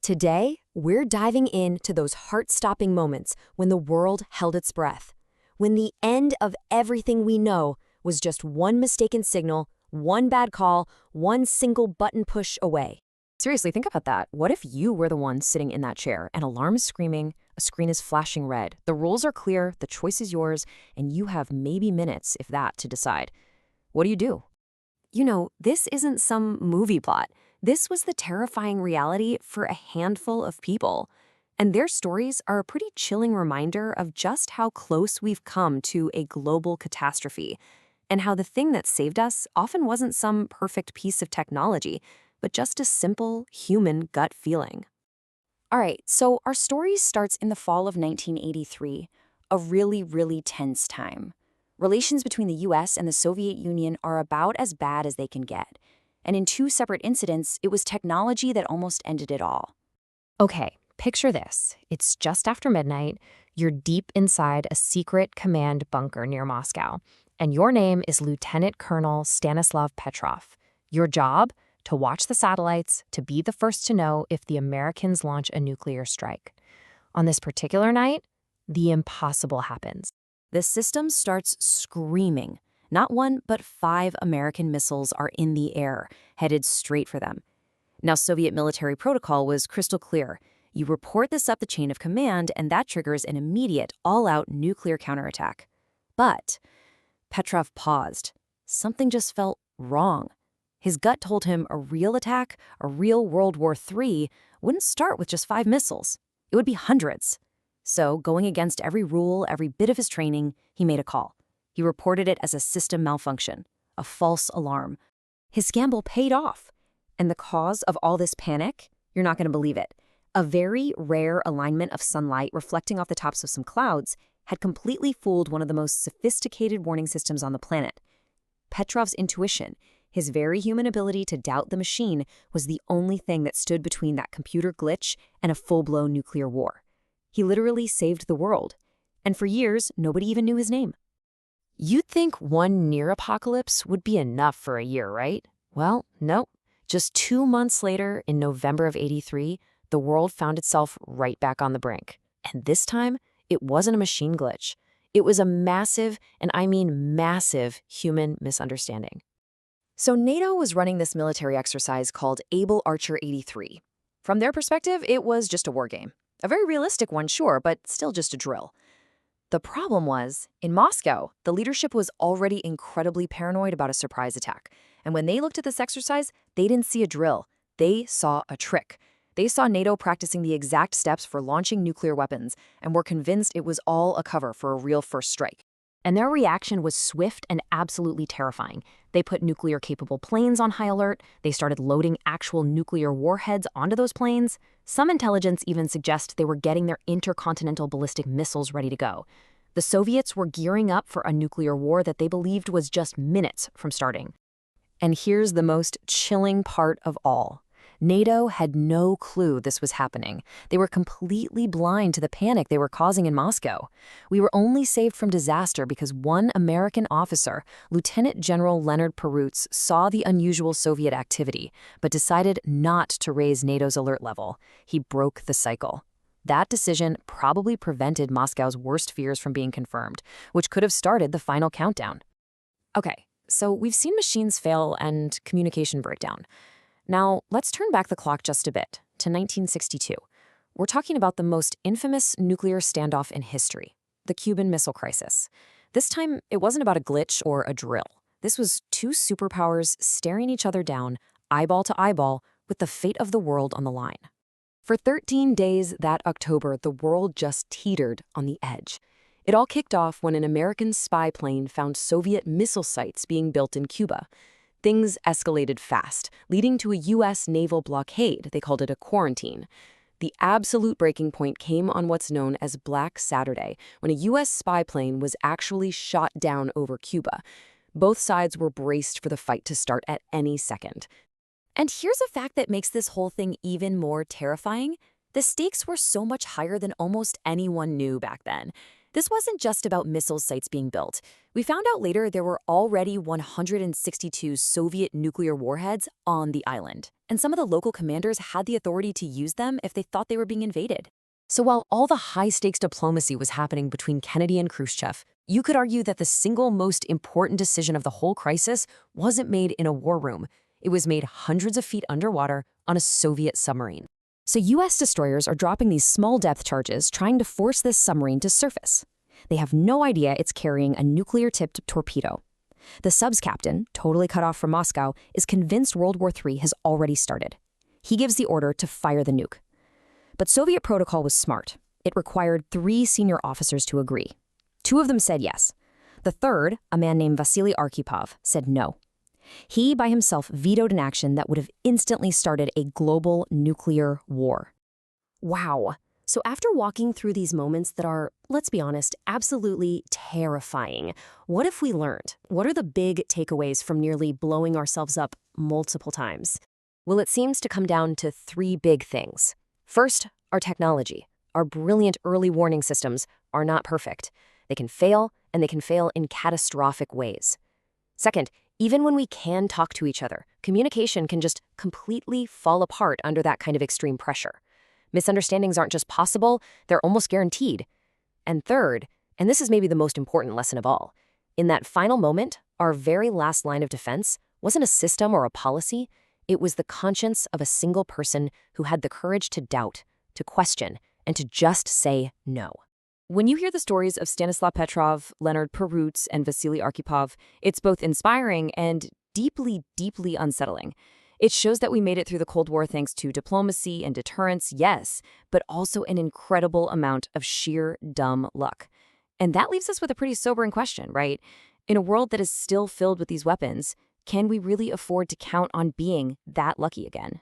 Today, we're diving into those heart-stopping moments when the world held its breath, when the end of everything we know was just one mistaken signal, one bad call, one single button push away. Seriously, think about that. What if you were the one sitting in that chair? An alarm is screaming, a screen is flashing red. The rules are clear, the choice is yours, and you have maybe minutes, if that, to decide. What do you do? This isn't some movie plot. This was the terrifying reality for a handful of people. And their stories are a pretty chilling reminder of just how close we've come to a global catastrophe, and how the thing that saved us often wasn't some perfect piece of technology, but just a simple human gut feeling. All right, so our story starts in the fall of 1983, a really, really tense time. Relations between the US and the Soviet Union are about as bad as they can get. And in two separate incidents, it was technology that almost ended it all. Okay, picture this. It's just after midnight. You're deep inside a secret command bunker near Moscow. And your name is Lieutenant Colonel Stanislav Petrov. Your job? To watch the satellites, to be the first to know if the Americans launch a nuclear strike. On this particular night, the impossible happens. The system starts screaming. Not one, but 5 American missiles are in the air, headed straight for them. Now, Soviet military protocol was crystal clear. You report this up the chain of command, and that triggers an immediate, all-out nuclear counterattack. But Petrov paused. Something just felt wrong. His gut told him a real attack, a real World War III, wouldn't start with just 5 missiles. It would be hundreds. So, going against every rule, every bit of his training, he made a call. He reported it as a system malfunction, a false alarm. His gamble paid off. And the cause of all this panic? You're not going to believe it. A very rare alignment of sunlight reflecting off the tops of some clouds had completely fooled one of the most sophisticated warning systems on the planet. Petrov's intuition, his very human ability to doubt the machine, was the only thing that stood between that computer glitch and a full-blown nuclear war. He literally saved the world. And for years, nobody even knew his name. You'd think one near apocalypse would be enough for a year, right? Well, nope. Just 2 months later, in November of '83, the world found itself right back on the brink. And this time, it wasn't a machine glitch. It was a massive, and I mean massive, human misunderstanding. So NATO was running this military exercise called Able Archer 83. From their perspective, it was just a war game. A very realistic one, sure, but still just a drill. The problem was, in Moscow, the leadership was already incredibly paranoid about a surprise attack. And when they looked at this exercise, they didn't see a drill. They saw a trick. They saw NATO practicing the exact steps for launching nuclear weapons and were convinced it was all a cover for a real first strike. And their reaction was swift and absolutely terrifying. They put nuclear-capable planes on high alert. They started loading actual nuclear warheads onto those planes. Some intelligence even suggests they were getting their intercontinental ballistic missiles ready to go. The Soviets were gearing up for a nuclear war that they believed was just minutes from starting. And here's the most chilling part of all. NATO had no clue this was happening. They were completely blind to the panic they were causing in Moscow. We were only saved from disaster because one American officer, Lieutenant General Leonard Perutz, saw the unusual Soviet activity, but decided not to raise NATO's alert level. He broke the cycle. That decision probably prevented Moscow's worst fears from being confirmed, which could have started the final countdown. Okay, so we've seen machines fail and communication breakdown. Now, let's turn back the clock just a bit, to 1962. We're talking about the most infamous nuclear standoff in history, the Cuban Missile Crisis. This time, it wasn't about a glitch or a drill. This was 2 superpowers staring each other down, eyeball to eyeball, with the fate of the world on the line. For 13 days that October, the world just teetered on the edge. It all kicked off when an American spy plane found Soviet missile sites being built in Cuba. Things escalated fast, leading to a U.S. naval blockade. They called it a quarantine. The absolute breaking point came on what's known as Black Saturday, when a U.S. spy plane was actually shot down over Cuba. Both sides were braced for the fight to start at any second. And here's a fact that makes this whole thing even more terrifying. The stakes were so much higher than almost anyone knew back then. This wasn't just about missile sites being built. We found out later there were already 162 Soviet nuclear warheads on the island, and some of the local commanders had the authority to use them if they thought they were being invaded. So while all the high-stakes diplomacy was happening between Kennedy and Khrushchev, you could argue that the single most important decision of the whole crisis wasn't made in a war room. It was made hundreds of feet underwater on a Soviet submarine. So U.S. destroyers are dropping these small depth charges trying to force this submarine to surface. They have no idea it's carrying a nuclear-tipped torpedo. The sub's captain, totally cut off from Moscow, is convinced World War III has already started. He gives the order to fire the nuke. But Soviet protocol was smart. It required 3 senior officers to agree. 2 of them said yes. The third, a man named Vasily Arkhipov, said no. He, by himself, vetoed an action that would have instantly started a global nuclear war. Wow. So after walking through these moments that are, let's be honest, absolutely terrifying, what have we learned? What are the big takeaways from nearly blowing ourselves up multiple times? Well, it seems to come down to 3 big things. First, our technology. Our brilliant early warning systems are not perfect. They can fail, and they can fail in catastrophic ways. Second, even when we can talk to each other, communication can just completely fall apart under that kind of extreme pressure. Misunderstandings aren't just possible, they're almost guaranteed. And third, and this is maybe the most important lesson of all, in that final moment, our very last line of defense wasn't a system or a policy, it was the conscience of a single person who had the courage to doubt, to question, and to just say no. When you hear the stories of Stanislav Petrov, Leonard Perutz, and Vasily Arkhipov, it's both inspiring and deeply, deeply unsettling. It shows that we made it through the Cold War thanks to diplomacy and deterrence, yes, but also an incredible amount of sheer dumb luck. And that leaves us with a pretty sobering question, right? In a world that is still filled with these weapons, can we really afford to count on being that lucky again?